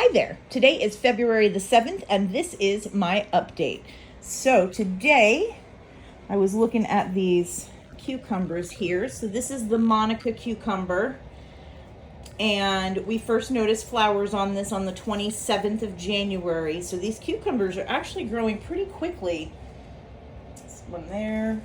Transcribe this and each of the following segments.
Hi there. Today is February the 7th, and this is my update. So today, I was looking at these cucumbers here. So this is the Monica cucumber, and we first noticed flowers on this on the 27th of January. So these cucumbers are actually growing pretty quickly. This one there.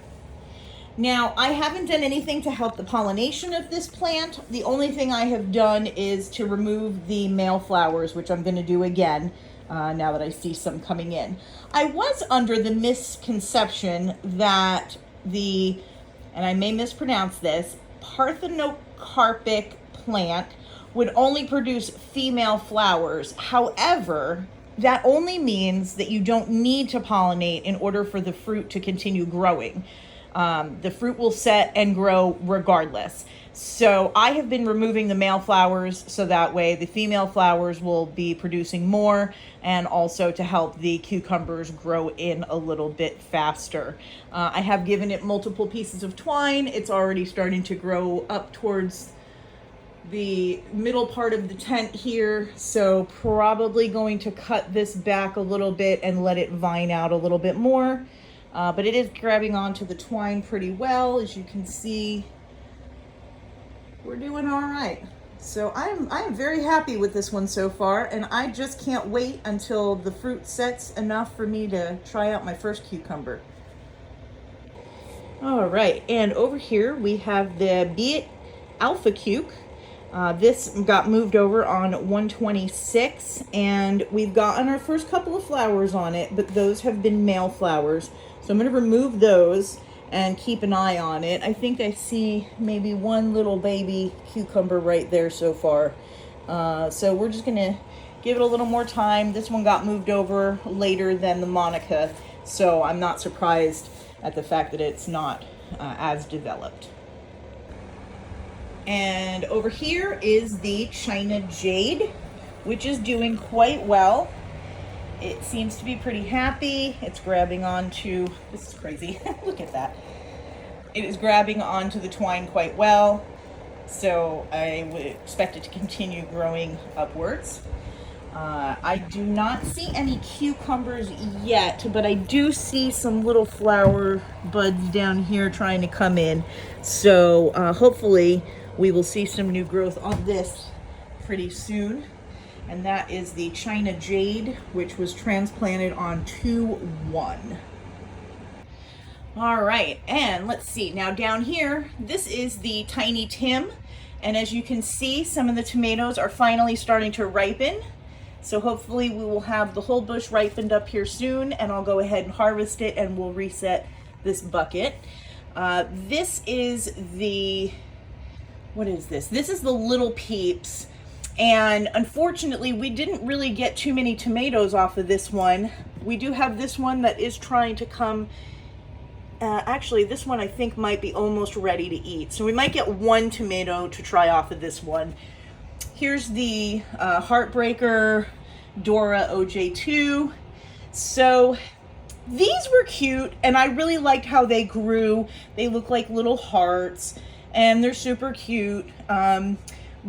Now, I haven't done anything to help the pollination of this plant. The only thing I have done is to remove the male flowers, which I'm going to do again now that I see some coming in. I was under the misconception that and I may mispronounce this, parthenocarpic plant would only produce female flowers. However, that only means that you don't need to pollinate in order for the fruit to continue growing. The fruit will set and grow regardless. So I have been removing the male flowers so that way the female flowers will be producing more, and also to help the cucumbers grow in a little bit faster. I have given it multiple pieces of twine. It's already starting to grow up towards the middle part of the tent here, so probably going to cut this back a little bit and let it vine out a little bit more. But it is grabbing onto the twine pretty well. As you can see, we're doing all right. So I am very happy with this one so far, and I just can't wait until the fruit sets enough for me to try out my first cucumber. All right, and over here we have the Beit Alpha Cuke. This got moved over on 126, and we've gotten our first couple of flowers on it, but those have been male flowers. So I'm going to remove those and keep an eye on it. I think I see maybe one little baby cucumber right there so far. So we're just going to give it a little more time. This one got moved over later than the Monica, so I'm not surprised at the fact that it's not as developed. And over here is the China Jade, which is doing quite well. It seems to be pretty happy. It's grabbing onto, this is crazy, look at that. It is grabbing onto the twine quite well, so I would expect it to continue growing upwards. I do not see any cucumbers yet, but I do see some little flower buds down here trying to come in. So hopefully we will see some new growth on this pretty soon. And that is the China Jade, which was transplanted on 2/1. All right, and let's see. Now down here, this is the Tiny Tim. And as you can see, some of the tomatoes are finally starting to ripen. So hopefully we will have the whole bush ripened up here soon, and I'll go ahead and harvest it, and we'll reset this bucket. This is the, what is this? This is the Little Peeps. And unfortunately, we didn't really get too many tomatoes off of this one. We do have this one that is trying to come. Actually, this one I think might be almost ready to eat. So we might get one tomato to try off of this one. Here's the Heartbreaker Dora OJ2. So these were cute, and I really liked how they grew. They look like little hearts, and they're super cute.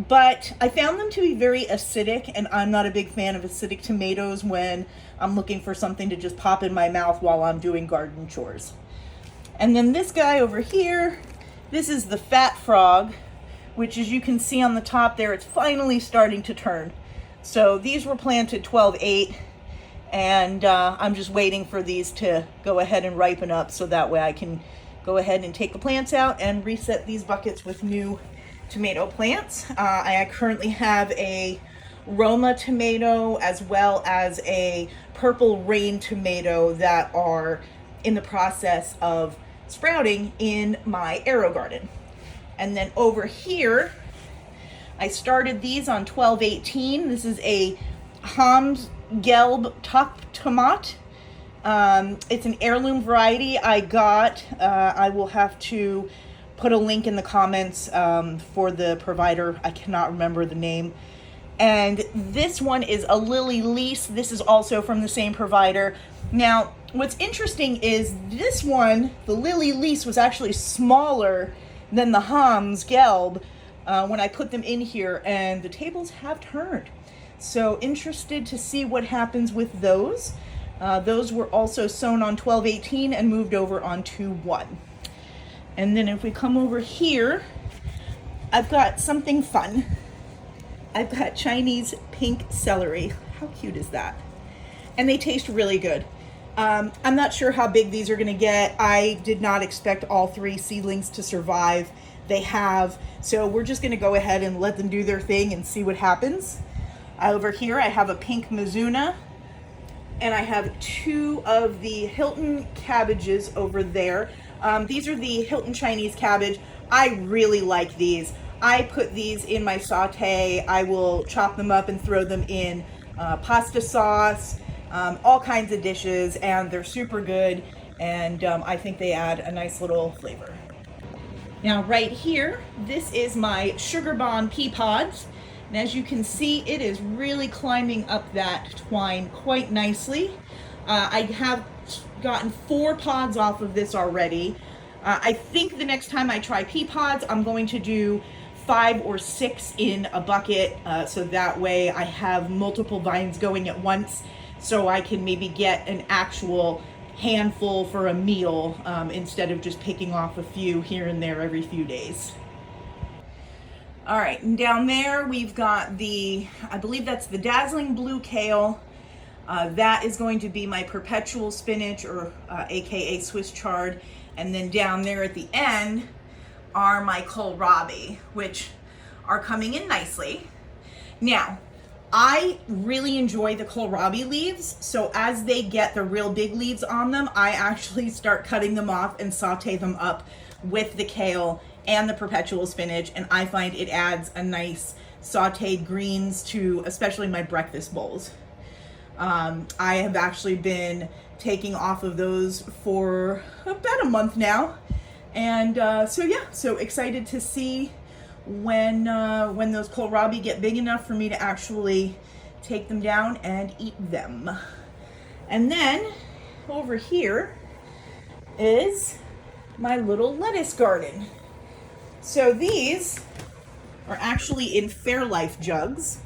But I found them to be very acidic, and I'm not a big fan of acidic tomatoes when I'm looking for something to just pop in my mouth while I'm doing garden chores. And then this guy over here, this is the Fat Frog, which as you can see on the top there, it's finally starting to turn. So these were planted 12/8, and I'm just waiting for these to go ahead and ripen up so that way I can go ahead and take the plants out and reset these buckets with new tomato plants. I currently have a Roma tomato as well as a Purple Rain tomato that are in the process of sprouting in my AeroGarden. And then over here, I started these on 12/18. This is a Gelb Top Tomat. It's an heirloom variety I got. I will have to put a link in the comments for the provider. I cannot remember the name. And this one is a Lillie. This is also from the same provider. Now, what's interesting is this one, the Lillie was actually smaller than the Gelb when I put them in here, and the tables have turned. So interested to see what happens with those. Those were also sewn on 12/18 and moved over on 2/1. And then if we come over here, I've got something fun. I've got Chinese pink celery. How cute is that? And they taste really good. I'm not sure how big these are gonna get. I did not expect all 3 seedlings to survive. They have, so we're just gonna go ahead and let them do their thing and see what happens. Over here, I have a pink Mizuna, and I have 2 of the Hilton cabbages over there. These are the Hilton Chinese cabbage. I really like these. I put these in my saute. I will chop them up and throw them in pasta sauce, all kinds of dishes, and they're super good, and I think they add a nice little flavor. Now right here, this is my sugar bond pea pods, and as you can see, it is really climbing up that twine quite nicely. I have gotten 4 pods off of this already. I think the next time I try pea pods, I'm going to do 5 or 6 in a bucket, so that way I have multiple vines going at once, so I can maybe get an actual handful for a meal instead of just picking off a few here and there every few days. All right, and down there we've got I believe that's the Dazzling blue kale. That is going to be my Perpetual spinach, or AKA Swiss chard. And then down there at the end are my Kohlrabi, which are coming in nicely. Now, I really enjoy the Kohlrabi leaves, so as they get the real big leaves on them, I actually start cutting them off and saute them up with the kale and the Perpetual spinach, and I find it adds a nice sauteed greens to especially my breakfast bowls. I have actually been taking off of those for about a month now, and so excited to see when those Kohlrabi get big enough for me to actually take them down and eat them. And then over here is my little lettuce garden. So these are actually in Fairlife jugs.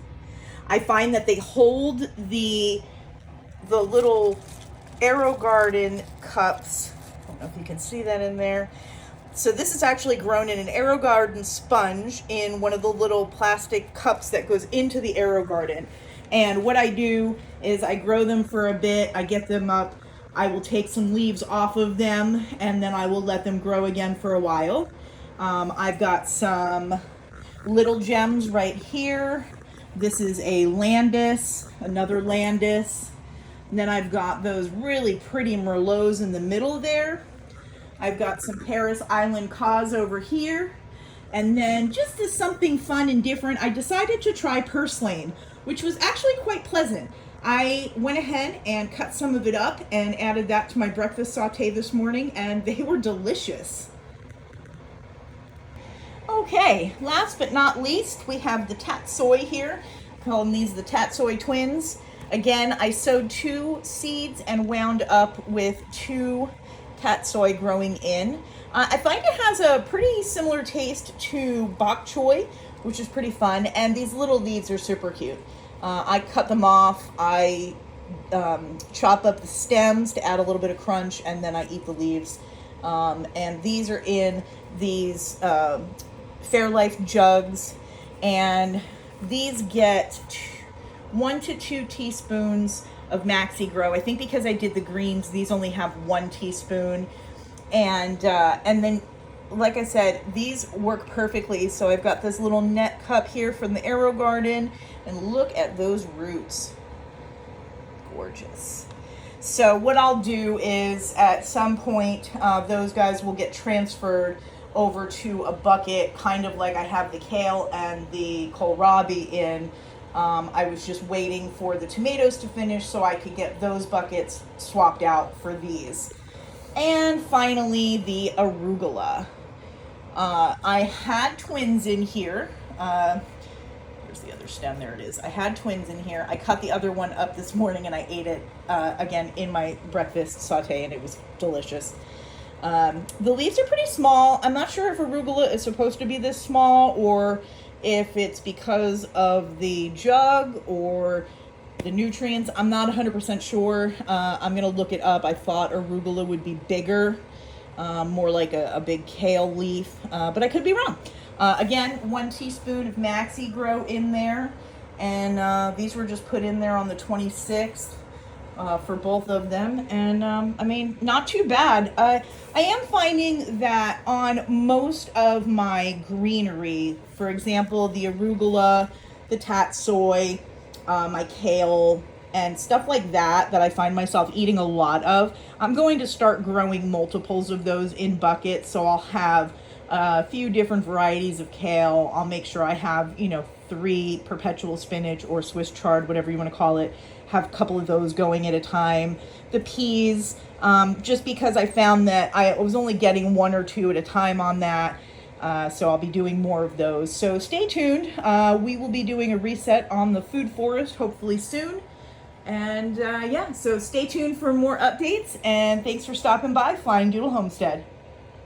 I find that they hold the little AeroGarden cups. I don't know if you can see that in there. So this is actually grown in an AeroGarden sponge in one of the little plastic cups that goes into the AeroGarden. And what I do is I grow them for a bit, I get them up, I will take some leaves off of them, and then I will let them grow again for a while. I've got some little gems right here. This is a Landis, another Landis. And then I've got those really pretty Merlots in the middle there. I've got some Parris Island Cause over here. And then just as something fun and different, I decided to try Purslane, which was actually quite pleasant. I went ahead and cut some of it up and added that to my breakfast saute this morning, and they were delicious. Okay, last but not least, we have the Tatsoi here. Calling these the Tatsoi twins. Again, I sowed 2 seeds and wound up with 2 Tatsoi growing in. I find it has a pretty similar taste to bok choy, which is pretty fun, and these little leaves are super cute. I cut them off, I chop up the stems to add a little bit of crunch, and then I eat the leaves. And these are in these Fairlife jugs, and these get 1 to 2 teaspoons of Maxi Grow. I think because I did the greens, these only have 1 teaspoon. And then, like I said, these work perfectly. So I've got this little net cup here from the AeroGarden, and look at those roots. Gorgeous. So what I'll do is at some point, those guys will get transferred over to a bucket, kind of like I have the kale and the kohlrabi in. I was just waiting for the tomatoes to finish so I could get those buckets swapped out for these. And finally, the arugula. I had twins in here. Where's the other stem? There it is. I had twins in here. I cut the other one up this morning and I ate it again in my breakfast saute, and it was delicious. The leaves are pretty small. I'm not sure if arugula is supposed to be this small or if it's because of the jug or the nutrients. I'm not 100% sure. I'm going to look it up. I thought arugula would be bigger, more like a big kale leaf, but I could be wrong. Again, 1 teaspoon of Maxi Grow in there, and these were just put in there on the 26th. For both of them, and I mean, not too bad. I am finding that on most of my greenery, for example, the arugula, the tatsoi, my kale, and stuff like that, that I find myself eating a lot of, I'm going to start growing multiples of those in buckets, so I'll have a few different varieties of kale. I'll make sure I have, 3 perpetual spinach or Swiss chard, whatever you want to call it, have a couple of those going at a time. The peas, just because I found that I was only getting 1 or 2 at a time on that, so I'll be doing more of those. So stay tuned. We will be doing a reset on the food forest hopefully soon. And yeah, so stay tuned for more updates, and thanks for stopping by Flying Doodle Homestead.